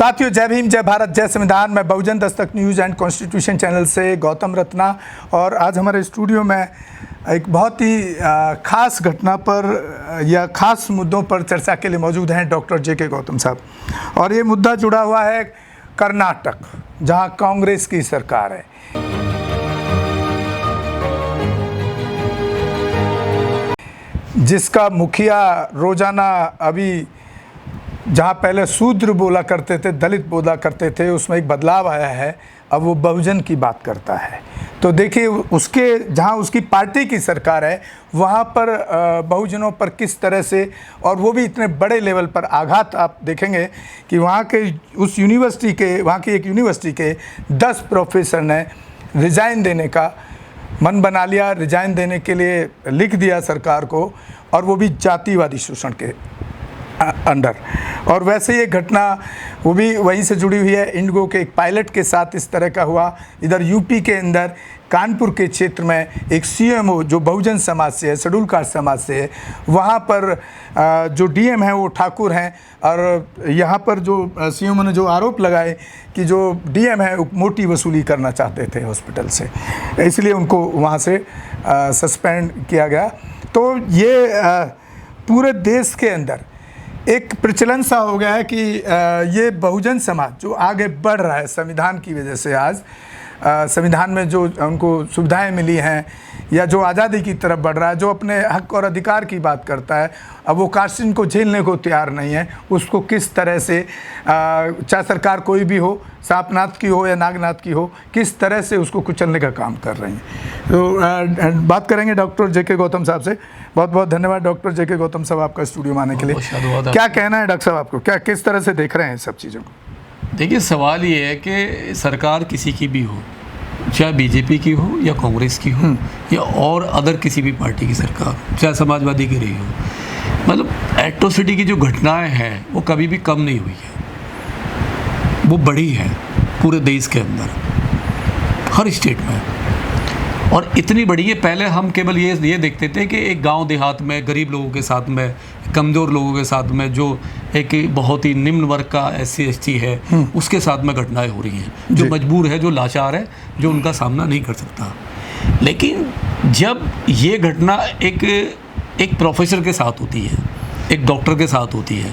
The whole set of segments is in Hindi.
साथियों, जय भीम, जय भारत, जय संविधान। मैं बहुजन Dastak news and constitution channel से गौतम रत्ना, और आज हमारे स्टूडियो में एक बहुत ही ख़ास घटना पर या ख़ास मुद्दों पर चर्चा के लिए मौजूद हैं डॉक्टर जे.के. गौतम साहब। और ये मुद्दा जुड़ा हुआ है कर्नाटक, जहां कांग्रेस की सरकार है। जिसका मुखिया रोज़ाना अभी जहाँ पहले शूद्र बोला करते थे, दलित बोला करते थे, उसमें एक बदलाव आया है। अब वो बहुजन की बात करता है। तो देखिए, उसके जहाँ उसकी पार्टी की सरकार है वहाँ पर बहुजनों पर किस तरह से, और वो भी इतने बड़े लेवल पर आघात आप देखेंगे कि वहाँ के उस यूनिवर्सिटी के, वहाँ की एक यूनिवर्सिटी के 10 प्रोफेसर ने रिज़ाइन देने का मन बना लिया, रिज़ाइन देने के लिए लिख दिया सरकार को, और वो भी जातिवादी शोषण के अंडर। और वैसे ये घटना वो भी वहीं से जुड़ी हुई है। इंडिगो के एक पायलट के साथ इस तरह का हुआ। इधर यूपी के अंदर कानपुर के क्षेत्र में एक सीएमओ जो बहुजन समाज से है, शेड्यूल कास्ट समाज से है, वहाँ पर जो डीएम है वो ठाकुर हैं। और यहाँ पर जो सीएमओ ने जो आरोप लगाए कि जो डीएम है वो मोटी वसूली करना चाहते थे हॉस्पिटल से, इसलिए उनको वहाँ से सस्पेंड किया गया। तो ये पूरे देश के अंदर एक प्रचलन सा हो गया है कि ये बहुजन समाज जो आगे बढ़ रहा है संविधान की वजह से, आज संविधान में जो उनको सुविधाएं मिली हैं या जो आज़ादी की तरफ बढ़ रहा है, जो अपने हक और अधिकार की बात करता है, अब वो कास्टिन को झेलने को तैयार नहीं है। उसको किस तरह से, चाहे सरकार कोई भी हो, सांपनाथ की हो या नागनाथ की हो, किस तरह से उसको कुचलने का काम कर रही हैं। तो बात करेंगे डॉक्टर जे.के. गौतम साहब से। बहुत बहुत धन्यवाद डॉक्टर जे.के. गौतम साहब आपका स्टूडियो में आने के लिए। क्या कहना है डॉक्टर साहब आपको, क्या किस तरह से देख रहे हैं सब चीज़ों को? देखिए, सवाल ये है कि सरकार किसी की भी हो, चाहे बीजेपी की हो या कांग्रेस की हो या और अदर किसी भी पार्टी की सरकार, चाहे समाजवादी की रही हो, मतलब एट्रोसिटी की जो घटनाएं हैं वो कभी भी कम नहीं हुई है। वो बढ़ी है पूरे देश के अंदर, हर स्टेट में, और इतनी बड़ी है। पहले हम केवल ये देखते थे कि एक गांव देहात में गरीब लोगों के साथ में, कमज़ोर लोगों के साथ में, जो एक बहुत ही निम्न वर्ग का SC ST है, उसके साथ में घटनाएं हो रही हैं, जो मजबूर है, जो लाचार है, जो उनका सामना नहीं कर सकता। लेकिन जब ये घटना एक प्रोफेसर के साथ होती है, एक डॉक्टर के साथ होती है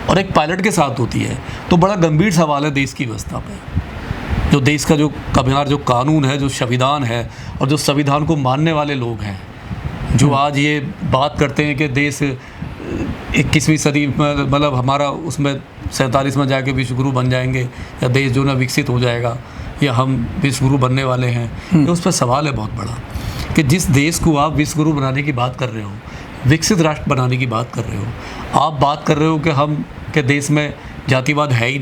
और एक पायलट के साथ होती है, तो बड़ा गंभीर सवाल है देश की व्यवस्था पर। जो देश का जो कब्यार जो कानून है, जो संविधान है, और जो संविधान को मानने वाले लोग हैं, जो आज ये बात करते हैं कि देश 21वीं सदी मतलब हमारा उसमें 47 में जाके विश्वगुरु बन जाएंगे, या देश जो ना विकसित हो जाएगा, या हम विश्वगुरु बनने वाले हैं, ये उस पर सवाल है बहुत बड़ा कि जिस देश को आप विश्वगुरु बनाने की बात कर रहे हो, विकसित राष्ट्र बनाने की बात कर रहे हो, आप बात कर रहे हो कि हम के देश में जातिवाद है ही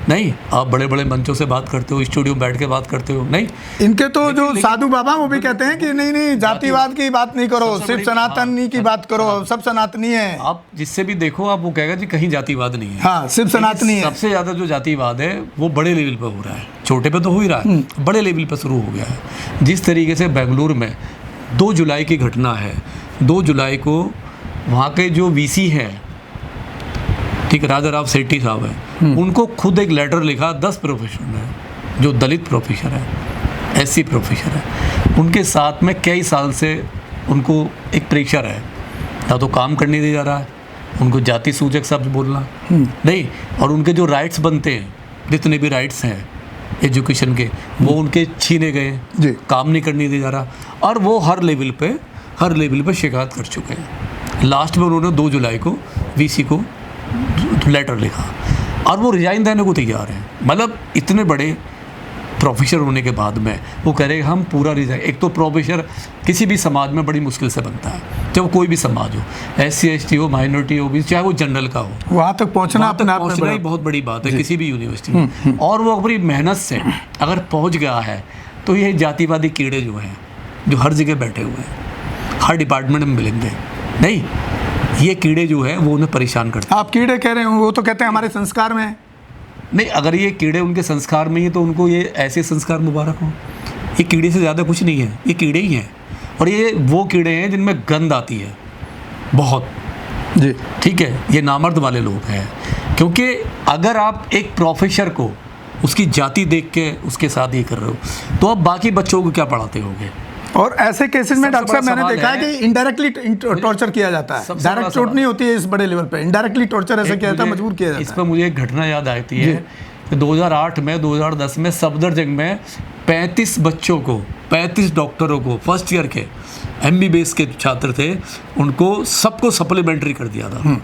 नहीं, आप बड़े बड़े मंचों से बात करते हो, स्टूडियो में बैठ के बात करते हो। नहीं, इनके तो जो साधु बाबा वो भी कहते हैं कि नहीं जातिवाद की बात नहीं करो, सिर्फ सनातनी की बात करो, सब सनातनी है। आप जिससे भी देखो, आप वो कहेगा जी कहीं जातिवाद नहीं है, हाँ, सिर्फ सनातनी है। सबसे ज़्यादा जो जातिवाद है वो बड़े लेवल पर हो रहा है, छोटे पे तो हो ही रहा है, बड़े लेवल पर शुरू हो गया है। जिस तरीके से बेंगलुरु में 2 जुलाई की घटना है, 2 जुलाई को वहाँ के जो VC हैं, ठीक, राजा राव सेठी साहब हैं, उनको खुद एक लेटर लिखा 10 प्रोफेसर ने, जो दलित प्रोफेसर है, SC प्रोफेसर है, उनके साथ में कई साल से उनको एक प्रेशर है, ना तो काम करने दिया जा रहा है, उनको जाति सूचक शब्द बोलना नहीं, और उनके जो राइट्स बनते हैं, जितने भी राइट्स हैं एजुकेशन के, वो उनके छीने गए, काम नहीं करने दिया जा रहा, और वो हर लेवल पे शिकायत कर चुके हैं। लास्ट में उन्होंने 2 जुलाई को VC को लेटर लिखा, और वो रिजाइन देने को तैयार हैं। मतलब इतने बड़े प्रोफेसर होने के बाद में वो कह रहे हैं हम पूरा रिजाइन। एक तो प्रोफेसर किसी भी समाज में बड़ी मुश्किल से बनता है, चाहे वो कोई भी समाज हो, SC ST हो, माइनॉरिटी हो, चाहे वो जनरल का हो, वहाँ तक पहुँचना ही बहुत बड़ी बात है किसी भी यूनिवर्सिटी में। और वो अपनी मेहनत से अगर पहुँच गया है, तो ये जातिवादी कीड़े जो हैं, जो हर जगह बैठे हुए हैं, हर डिपार्टमेंट में मिलेंगे, नहीं, ये कीड़े जो है वो उन्हें परेशान करते हैं। आप कीड़े कह रहे हो, वो तो कहते हैं हमारे संस्कार में है। नहीं, अगर ये कीड़े उनके संस्कार में ही, तो उनको ये ऐसे संस्कार मुबारक हो। ये कीड़े से ज़्यादा कुछ नहीं है, ये कीड़े ही हैं। और ये वो कीड़े हैं जिनमें गंध आती है बहुत, जी, ठीक है, ये नामर्द वाले लोग हैं। क्योंकि अगर आप एक प्रोफेसर को उसकी जाति देख के उसके साथ ये कर रहे हो तो अब बाकी बच्चों को क्या पढ़ाते होगे। और ऐसे केसेस में डॉक्टर साहब मैंने देखा है कि इनडायरेक्टली टॉर्चर किया जाता है, डायरेक्ट चोट नहीं होती है इस बड़े लेवल पे, इनडायरेक्टली टॉर्चर ऐसा किया जाता है, मजबूर किया जाता है। इस पर मुझे एक घटना याद आती है कि 2008 में 2010 में सफदरजंग में 35 बच्चों को, 35 डॉक्टरों को, फर्स्ट ईयर के MBBS के छात्र थे, उनको सबको सप्लीमेंट्री कर दिया था।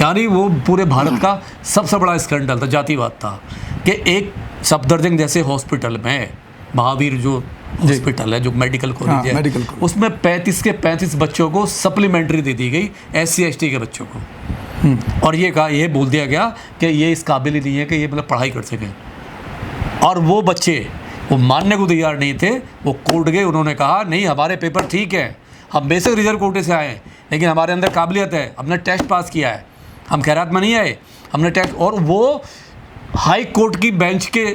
यानी वो पूरे भारत का सबसे बड़ा स्कैंडल था, जातिवाद था कि एक सफदरजंग जैसे हॉस्पिटल में, महावीर जो हॉस्पिटल है, जो मेडिकल कॉलेज है, मेडिकल उसमें 35 के 35 बच्चों को सप्लीमेंट्री दे दी गई, SC ST के बच्चों को। और ये बोल दिया गया कि ये इस काबिल ही नहीं है कि ये मतलब पढ़ाई कर सकें। और वो बच्चे वो मानने को तैयार नहीं थे, वो कोर्ट गए, उन्होंने कहा नहीं हमारे पेपर ठीक है, हम बेसिक रिजर्व कोटे से आए हैं लेकिन हमारे अंदर काबिलियत है, हमने टेस्ट पास किया है, हम खैरात में नहीं आए, हमने टेस्ट। और वो हाई कोर्ट की बेंच के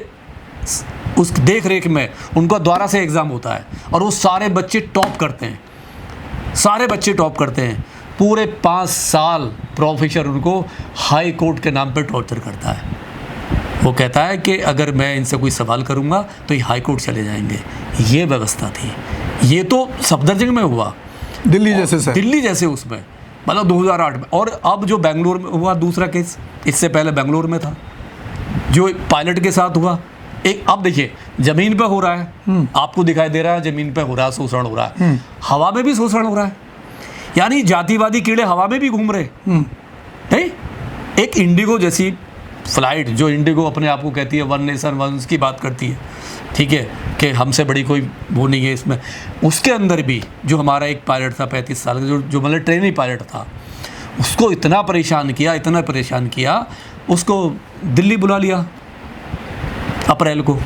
उस देख रेख में उनका द्वारा से एग्ज़ाम होता है और वो सारे बच्चे टॉप करते हैं, सारे बच्चे टॉप करते हैं। पूरे 5 साल प्रोफेसर उनको हाई कोर्ट के नाम पे टॉर्चर करता है। वो कहता है कि अगर मैं इनसे कोई सवाल करूंगा तो ये हाई कोर्ट चले जाएंगे। ये व्यवस्था थी। ये तो सफदरजंग में हुआ, दिल्ली जैसे सर, दिल्ली जैसे उसमें, मतलब 2008 में। और अब जो बेंगलोर में हुआ दूसरा केस, इससे पहले बेंगलोर में था जो पायलट के साथ हुआ। एक अब देखिए जमीन पे हो रहा है, आपको दिखाई दे रहा है जमीन पे हो रहा है, शोषण हो रहा है, हवा में भी शोषण हो रहा है। यानी जातिवादी कीड़े हवा में भी घूम रहे नहीं। एक इंडिगो जैसी फ्लाइट, जो इंडिगो अपने आप को कहती है वन नेशन वन की बात करती है, ठीक है, कि हमसे बड़ी कोई वो नहीं है इसमें, उसके अंदर भी जो हमारा एक पायलट था 35 साल का, जो मतलब ट्रेनी पायलट था, उसको इतना परेशान किया, इतना परेशान किया, उसको दिल्ली बुला लिया अप्रैल को,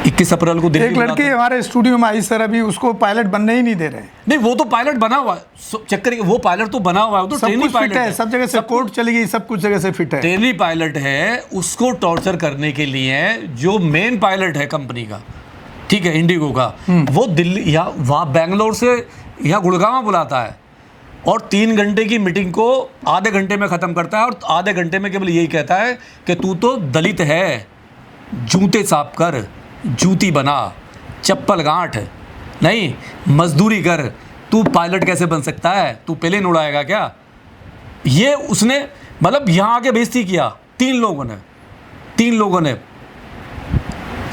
21 अप्रैल को दिल्ली। एक लड़की हमारे स्टूडियो में आई सर, अभी उसको पायलट बनने ही नहीं दे रहे। नहीं, वो तो पायलट बना हुआ है, चक्कर वो पायलट तो बना हुआ है, वो तो ट्रेनी पायलट है, सब जगह से कोर्ट चली गई, सब कुछ जगह से फिट है, ट्रेनी पायलट है। उसको टॉर्चर करने के लिए जो मेन पायलट है कंपनी का, ठीक है, इंडिगो का, वो दिल्ली या वहाँ बेंगलोर से या गुड़गांव बुलाता है और 3 घंटे की मीटिंग को आधे घंटे में ख़त्म करता है और आधे घंटे में केवल यही कहता है कि तू तो दलित है, जूते साफ कर, जूती बना, चप्पल गांठ, नहीं मजदूरी कर, तू पायलट कैसे बन सकता है, तू प्लेन उड़ाएगा क्या। ये उसने मतलब यहाँ आके बेइज्जती किया 3 लोगों ने।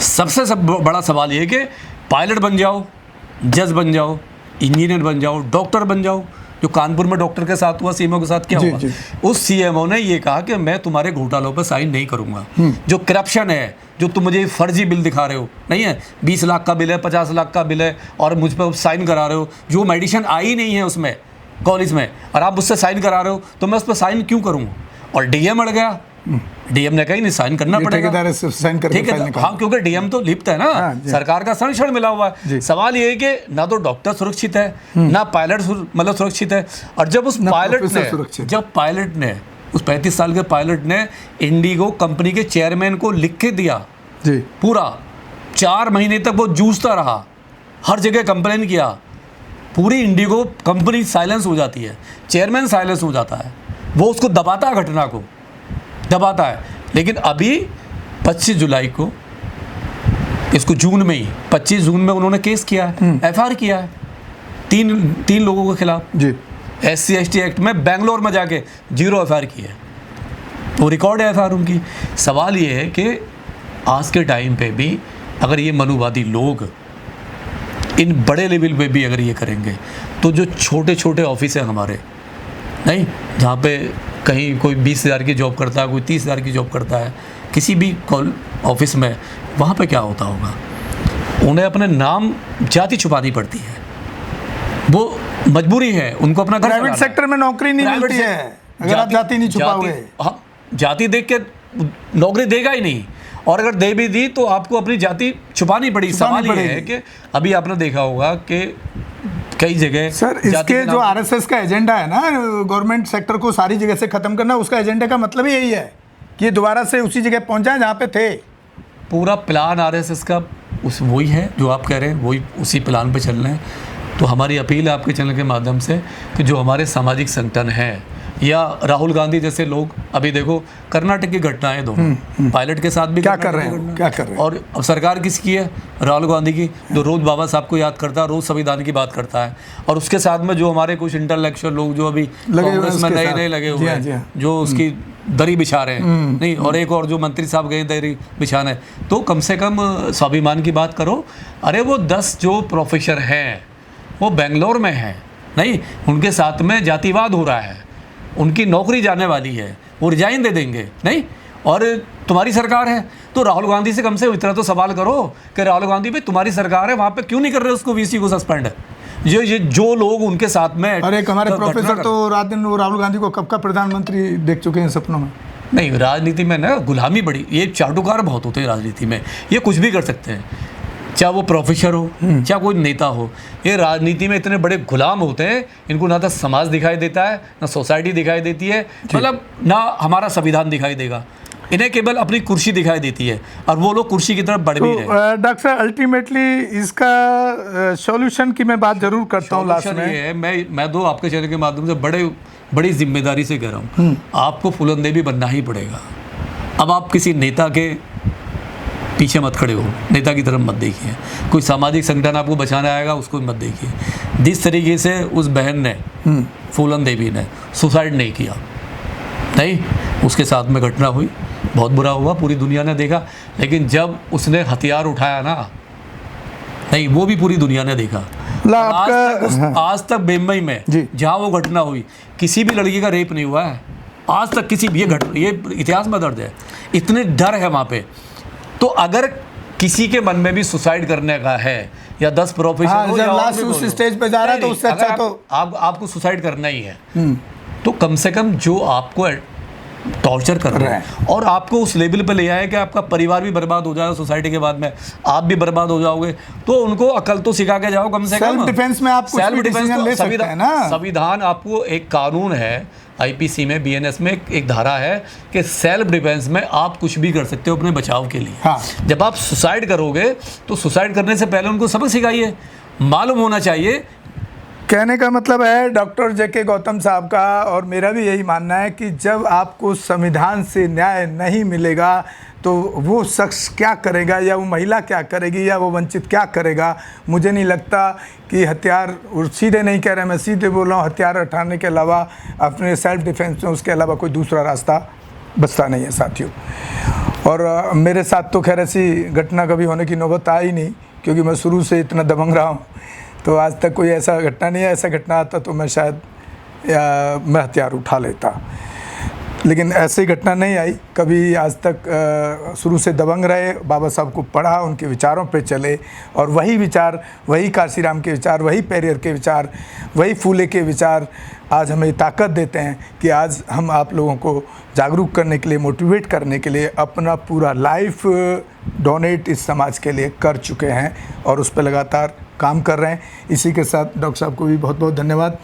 सबसे बड़ा सवाल ये कि पायलट बन जाओ, जज बन जाओ, इंजीनियर बन जाओ, डॉक्टर बन जाओ। जो कानपुर में डॉक्टर के साथ हुआ, CMO के साथ क्या हुआ, उस CMO ने ये कहा कि मैं तुम्हारे घोटालों पर साइन नहीं करूंगा। जो करप्शन है, जो तुम मुझे फर्जी बिल दिखा रहे हो, नहीं है 20 लाख का बिल है, 50 लाख का बिल है और मुझ पर साइन करा रहे हो, जो मेडिसिन आई नहीं है उसमें कॉलेज में, और आप मुझसे साइन करा रहे हो, तो मैं उस पर साइन क्यों करूँ। और DM अड़ गया, DM ने कहा नहीं साइन करना पड़ेगा, ठीक है। हाँ, क्योंकि DM तो लिप्त है ना, सरकार का संरक्षण मिला हुआ है। सवाल ये है कि ना तो डॉक्टर सुरक्षित है, ना पायलट मतलब सुरक्षित है। और जब उस पायलट ने उस 35 साल के पायलट ने इंडिगो कंपनी के चेयरमैन को लिख के दिया, पूरा 4 महीने तक वो जूझता रहा, हर जगह कंप्लेन किया, पूरी इंडिगो कंपनी साइलेंस हो जाती है, चेयरमैन साइलेंस हो जाता है, वो उसको दबाता है, घटना को दबाता है। लेकिन अभी 25 जुलाई को, इसको जून में ही 25 जून में उन्होंने केस किया है, FIR किया है 3 लोगों के खिलाफ जी, SC ST एक्ट में बेंगलोर में जाके 0 FIR की है, वो रिकॉर्ड है FIR उनकी। सवाल ये है कि आज के टाइम पे भी अगर ये मनुवादी लोग इन बड़े लेवल पे भी अगर ये करेंगे, तो जो छोटे छोटे ऑफिस हैं हमारे, नहीं, जहाँ पे कहीं कोई 20,000 की जॉब करता है, कोई 30,000 की जॉब करता है, किसी भी ऑफिस में, वहाँ पे क्या होता होगा, उन्हें अपने नाम जाति छुपानी पड़ती है, वो मजबूरी है, उनको अपना प्राइवेट सेक्टर में नौकरी नहीं मिलती है अगर आप जाति नहीं छुपाओगे। हाँ, जाति देख के नौकरी देगा ही नहीं, और अगर दे भी दी तो आपको अपनी जाति छुपानी पड़ी। सवाल ये है कि अभी आपने देखा होगा कि कई जगह सर, इसके जो RSS का एजेंडा है ना, गवर्नमेंट सेक्टर को सारी जगह से खत्म करना, उसका एजेंडा का मतलब ही यही है कि ये दोबारा से उसी जगह पहुंचाए जहाँ पे थे। पूरा प्लान RSS का वही है जो आप कह रहे हैं, वही उसी प्लान पे चल रहे हैं। तो हमारी अपील है आपके चैनल के माध्यम से कि जो हमारे सामाजिक संगठन हैं, या राहुल गांधी जैसे लोग, अभी देखो कर्नाटक की घटना है दोनों, पायलट के साथ भी क्या कर कर्नाटक रहे की हैं, घटना क्या कर रहे हैं? और अब सरकार किसकी है? राहुल गांधी की, जो रोज बाबा साहब को याद करता है, रोज संविधान की बात करता है, और उसके साथ में जो हमारे कुछ इंटेलेक्चुअल लोग जो अभी लगे हुए हैं कांग्रेस में उसके नए साथ। नए लगे जी हुए हाँ, जी हैं, हाँ। जो उसकी दरी बिछा रहे हैं, नहीं, और एक और जो मंत्री साहब गए दरी बिछाने, तो कम से कम स्वाभिमान की बात करो। अरे वो 10 जो प्रोफेसर हैं वो बेंगलोर में हैं, नहीं, उनके साथ में जातिवाद हो रहा है, उनकी नौकरी जाने वाली है, वो रिजाइन दे देंगे, नहीं, और तुम्हारी सरकार है, तो राहुल गांधी से कम से इतना तो सवाल करो कि राहुल गांधी भाई तुम्हारी सरकार है, वहाँ पे क्यों नहीं कर रहे उसको, वीसी को सस्पेंड? ये जो लोग उनके साथ में, अरे एक हमारे घटना प्रोफेसर कर- तो रात दिन वो राहुल गांधी को कब का प्रधानमंत्री देख चुके हैं सपनों में। नहीं, राजनीति में ना गुलामी बड़ी, ये चाटुकार बहुत होते हैं राजनीति में, ये कुछ भी कर सकते हैं, चाहे वो प्रोफेसर हो चाहे कोई नेता हो, ये राजनीति में इतने बड़े गुलाम होते हैं, इनको ना तो समाज दिखाई देता है, ना सोसाइटी दिखाई देती है, मतलब ना हमारा संविधान दिखाई देगा, इन्हें केवल अपनी कुर्सी दिखाई देती है, और वो लोग कुर्सी की तरफ बढ़ भी रहे हैं। तो डॉक्टर साहब अल्टीमेटली इसका सॉल्यूशन की मैं बात जरूर करता हूँ लास्ट Solution में। ये है, मैं तो आपके चैनल के माध्यम से बड़ी जिम्मेदारी से कह रहा हूँ, आपको फुलंदेवी बनना ही पड़ेगा। अब आप किसी नेता के पीछे मत खड़े हो, नेता की तरफ मत देखिए, कोई सामाजिक संगठन आपको बचाने आएगा उसको मत देखिए। जिस तरीके से उस बहन ने, फूलन देवी ने सुसाइड नहीं किया, नहीं, उसके साथ में घटना हुई, बहुत बुरा हुआ, पूरी दुनिया ने देखा, लेकिन जब उसने हथियार उठाया ना, नहीं, वो भी पूरी दुनिया ने देखा। आज तक बम्बई में जी। जहाँ वो घटना हुई किसी भी लड़की का रेप नहीं हुआ है आज तक, किसी भी, ये इतिहास में दर्ज है, इतने डर है वहाँ पे। तो अगर किसी के मन में भी सुसाइड करने का है, या 10 प्रोफेसर हाँ, हो जब या और लास्ट भी उस लोग हो, स्टेज पे जा रहा है तो नहीं, उससे अगर अच्छा तो आपको सुसाइड करना ही है, तो कम से कम जो आपको टॉर्चर कर रहे हैं और आपको उस लेवल पे ले आए कि आपका परिवार भी बर्बाद हो जाएगा, सोसाइटी के बाद में आप भी बर्बाद हो जाओगे, तो उनको अकल तो सिखा के जाओ कम से कम। सेल्फ डिफेंस में आप कुछ भी डिसीजन ले सकते हैं ना। संविधान आपको एक कानून है, आईपीसी में, बीएनएस में एक धारा है कि सेल्फ डिफेंस में आप कुछ भी कर सकते हो अपने बचाव के लिए। हाँ। जब आप सुसाइड करोगे तो सुसाइड करने से पहले उनको सबक सिखाइए, मालूम होना चाहिए। कहने का मतलब है डॉक्टर जेके गौतम साहब का और मेरा भी यही मानना है कि जब आपको संविधान से न्याय नहीं मिलेगा तो वो शख्स क्या करेगा, या वो महिला क्या करेगी, या वो वंचित क्या करेगा। मुझे नहीं लगता कि हथियार, और सीधे नहीं कह रहे, मैं सीधे बोल रहा हूँ, हथियार उठाने के अलावा अपने सेल्फ डिफेंस में उसके अलावा कोई दूसरा रास्ता बचता नहीं है साथियों। और मेरे साथ तो खैर ऐसी घटना कभी होने की नौबत आई नहीं, क्योंकि मैं शुरू से इतना दबंग रहा हूँ, तो आज तक कोई ऐसा घटना नहीं है। ऐसा घटना आता तो मैं शायद मैं हथियार उठा लेता, लेकिन ऐसी घटना नहीं आई कभी आज तक। शुरू से दबंग रहे, बाबा साहब को पढ़ा, उनके विचारों पे चले, और वही विचार, वही काशीराम के विचार, वही पेरियर के विचार, वही फूले के विचार आज हमें ताकत देते हैं कि आज हम आप लोगों को जागरूक करने के लिए, मोटिवेट करने के लिए अपना पूरा लाइफ डोनेट इस समाज के लिए कर चुके हैं और उस पर लगातार काम कर रहे हैं। इसी के साथ डॉक्टर साहब को भी बहुत बहुत धन्यवाद।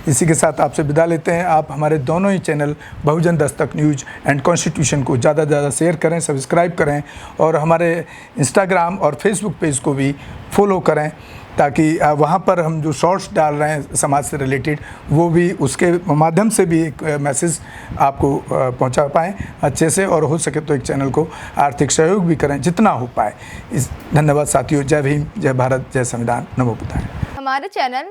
इसी के साथ आपसे विदा लेते हैं। आप हमारे दोनों ही channel Bahujan Dastak news and constitution को ज़्यादा से ज़्यादा शेयर करें, सब्सक्राइब करें, और हमारे इंस्टाग्राम और फेसबुक पेज को भी फॉलो करें, ताकि वहाँ पर हम जो शॉर्ट्स डाल रहे हैं समाज से रिलेटेड, वो भी उसके माध्यम से भी एक मैसेज आपको पहुँचा पाएँ अच्छे से, और हो सके तो एक चैनल को आर्थिक सहयोग भी करें जितना हो पाए। इस धन्यवाद साथियों। जय भीम, जय भारत, जय संविधान, नमो बुद्धाय। हमारे चैनल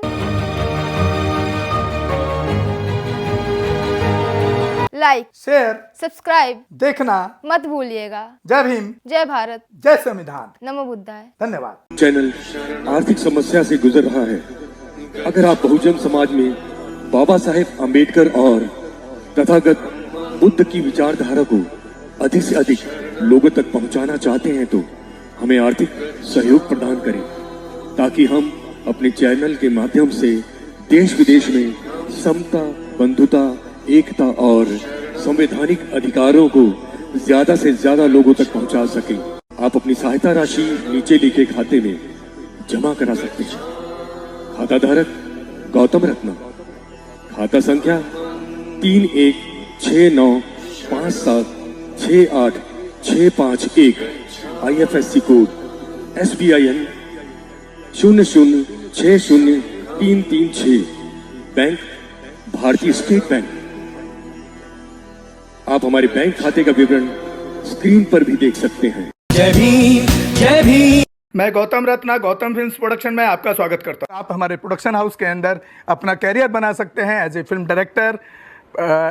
लाइक, शेयर, सब्सक्राइब देखना मत भूलिएगा। जय भीम, जय भारत, जय संविधान, नमो बुद्धाय। धन्यवाद। चैनल आर्थिक समस्या से गुजर रहा है। अगर आप बहुजन समाज में बाबा साहेब अम्बेडकर और तथागत बुद्ध की विचारधारा को अधिक से अधिक लोगों तक पहुंचाना चाहते हैं तो हमें आर्थिक सहयोग प्रदान करें, ताकि हम अपने चैनल के माध्यम से देश विदेश में समता, बंधुता, एकता और संवैधानिक अधिकारों को ज्यादा से ज्यादा लोगों तक पहुंचा सकें। आप अपनी सहायता राशि नीचे लिखे खाते में जमा करा सकते हैं। खाता धारक गौतम रत्ना, खाता संख्या 316957686551, IFSC कोड SBIN 0060336, बैंक भारतीय स्टेट बैंक, आप हमारे बैंक खाते का विवरण स्क्रीन पर भी देख सकते हैं। जय भीम जय भीम। मैं गौतम रत्ना गौतम फिल्म्स प्रोडक्शन में आपका स्वागत करता हूँ। आप हमारे प्रोडक्शन हाउस के अंदर अपना कैरियर बना सकते हैं as a film director,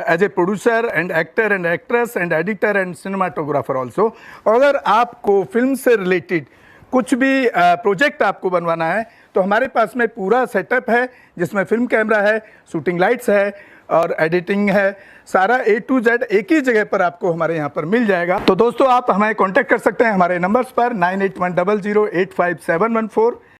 as a producer and actor and actress and editor and cinematographer also. अगर आपको फिल्म से रिलेटेड कुछ भी प्रोजेक्ट आपको बनवाना है तो हमारे पास में पूरा सेटअप है, जिसमें फिल्म कैमरा है, शूटिंग लाइट्स है और एडिटिंग है। सारा A to Z एक ही जगह पर आपको हमारे यहाँ पर मिल जाएगा। तो दोस्तों, आप हमें कांटेक्ट कर सकते हैं हमारे नंबर्स पर 9810085714